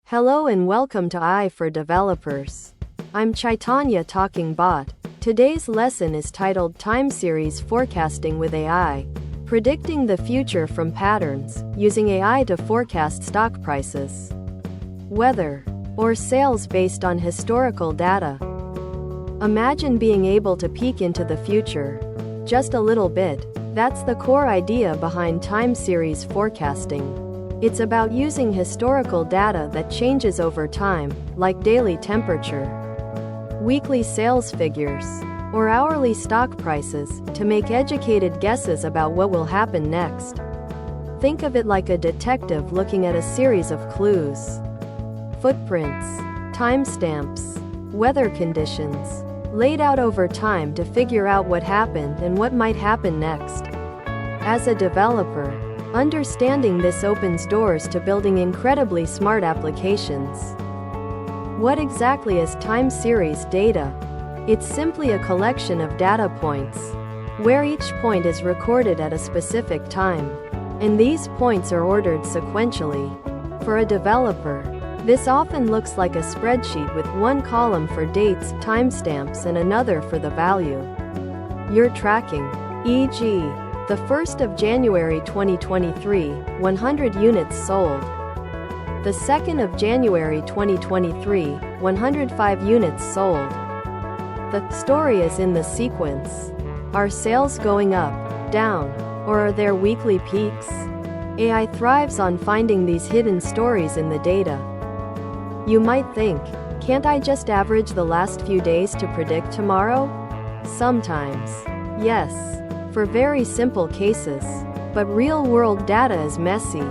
Hello and welcome to AI for Developers. I'm Chaitanya talking bot. Today's lesson is titled Time Series Forecasting with AI, predicting the future from patterns, using AI to forecast stock prices, weather, or sales based on historical data. Imagine being able to peek into the future, just a little bit. That's the core idea behind time series forecasting. It's about using historical data that changes over time, like daily temperature, weekly sales figures, or hourly stock prices, to make educated guesses about what will happen next. Think of it like a detective looking at a series of clues: footprints, timestamps, weather conditions, laid out over time to figure out what happened and what might happen next. As a developer, understanding this opens doors to building incredibly smart applications. What exactly is time series data? It's simply a collection of data points, where each point is recorded at a specific time, and these points are ordered sequentially. For a developer, this often looks like a spreadsheet with one column for dates, timestamps, and another for the value you're tracking. E.g., the 1st of January 2023, 100 units sold. The 2nd of January 2023, 105 units sold. The story is in the sequence. Are sales going up, down, or are there weekly peaks? AI thrives on finding these hidden stories in the data. You might think, can't I just average the last few days to predict tomorrow? Sometimes, yes, for very simple cases. But real-world data is messy.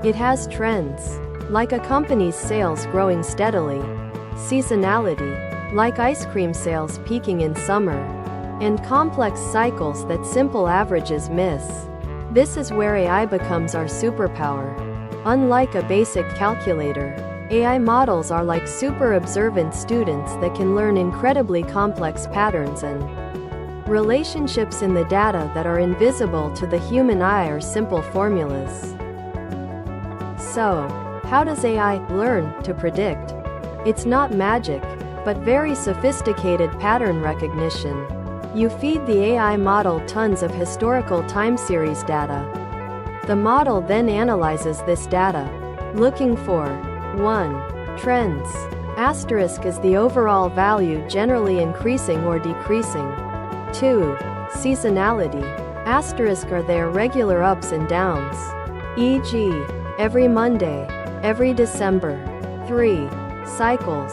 It has trends, like a company's sales growing steadily, seasonality, like ice cream sales peaking in summer, and complex cycles that simple averages miss. This is where AI becomes our superpower. Unlike a basic calculator, AI models are like super observant students that can learn incredibly complex patterns and relationships in the data that are invisible to the human eye or simple formulas. So, how does AI learn to predict? It's not magic, but very sophisticated pattern recognition. You feed the AI model tons of historical time series data. The model then analyzes this data, looking for 1. Trends. Asterisk is the overall value generally increasing or decreasing. 2. Seasonality. Asterisk are there regular ups and downs, e.g., every Monday, every December. 3. Cycles.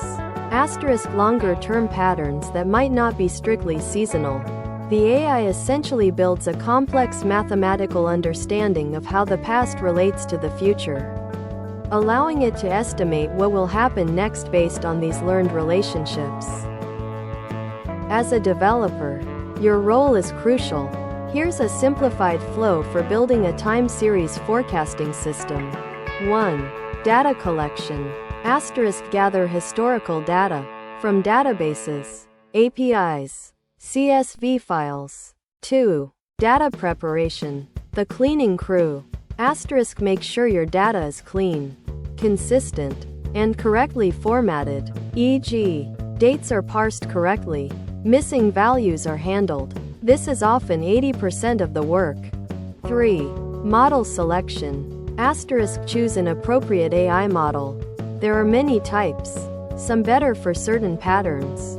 Asterisk longer-term patterns that might not be strictly seasonal. The AI essentially builds a complex mathematical understanding of how the past relates to the future, allowing it to estimate what will happen next based on these learned relationships. As a developer, your role is crucial. Here's a simplified flow for building a time series forecasting system. 1. Data collection. Asterisk gather historical data from databases, APIs, CSV files. 2. Data preparation. The cleaning crew. Asterisk make sure your data is clean, consistent, and correctly formatted, e.g., dates are parsed correctly, missing values are handled. This is often 80% of the work. 3. Model selection. Asterisk choose an appropriate AI model. There are many types, some better for certain patterns.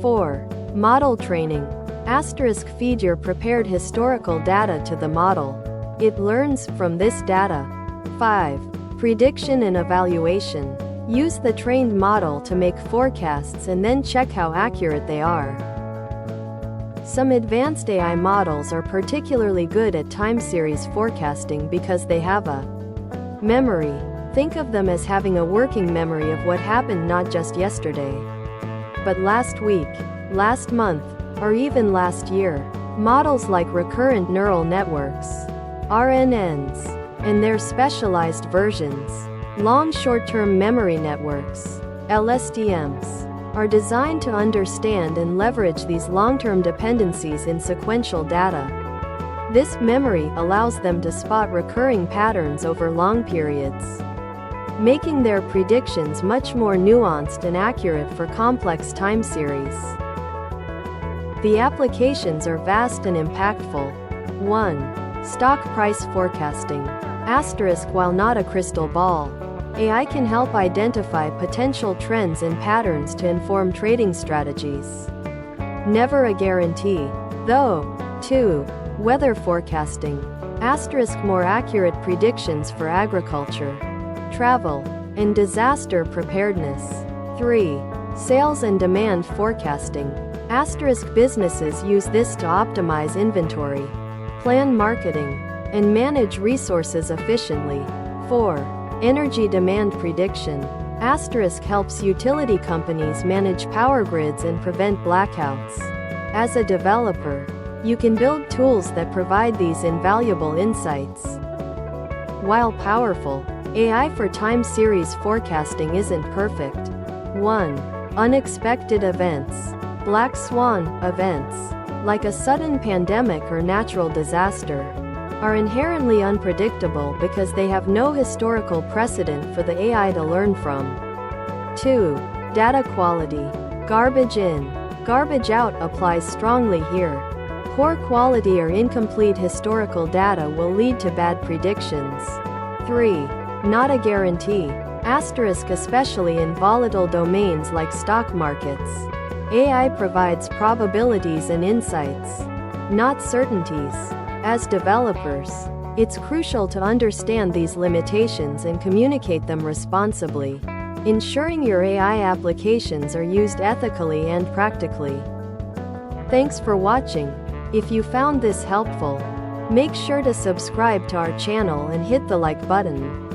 4. Model training. Asterisk feed your prepared historical data to the model. It learns from this data. 5. Prediction and evaluation. Use the trained model to make forecasts and then check how accurate they are. Some advanced AI models are particularly good at time series forecasting because they have a memory. Think of them as having a working memory of what happened not just yesterday, but last week, last month, or even last year. Models like recurrent neural networks, RNNs, and their specialized versions, long short-term memory networks, LSTMs, are designed to understand and leverage these long-term dependencies in sequential data. This memory allows them to spot recurring patterns over long periods. making their predictions much more nuanced and accurate for complex time series. The applications are vast and impactful. 1. Stock price forecasting. While not a crystal ball, AI can help identify potential trends and patterns to inform trading strategies. Never a guarantee, though. 2. Weather forecasting. More accurate predictions for agriculture, travel, and disaster preparedness. 3. Sales and demand forecasting. Businesses use this to optimize inventory, plan marketing, and manage resources efficiently. 4. Energy demand prediction. Helps utility companies manage power grids and prevent blackouts. As a developer, you can build tools that provide these invaluable insights. While powerful, AI for time series forecasting isn't perfect. 1. Unexpected events. Black swan events, like a sudden pandemic or natural disaster, are inherently unpredictable because they have no historical precedent for the AI to learn from. 2. Data quality. Garbage in, garbage out applies strongly here. Poor quality or incomplete historical data will lead to bad predictions. 3. Not a guarantee. Especially in volatile domains like stock markets. AI provides probabilities and insights, not certainties. As developers, it's crucial to understand these limitations and communicate them responsibly, ensuring your AI applications are used ethically and practically. Thanks for watching. If you found this helpful, make sure to subscribe to our channel and hit the like button.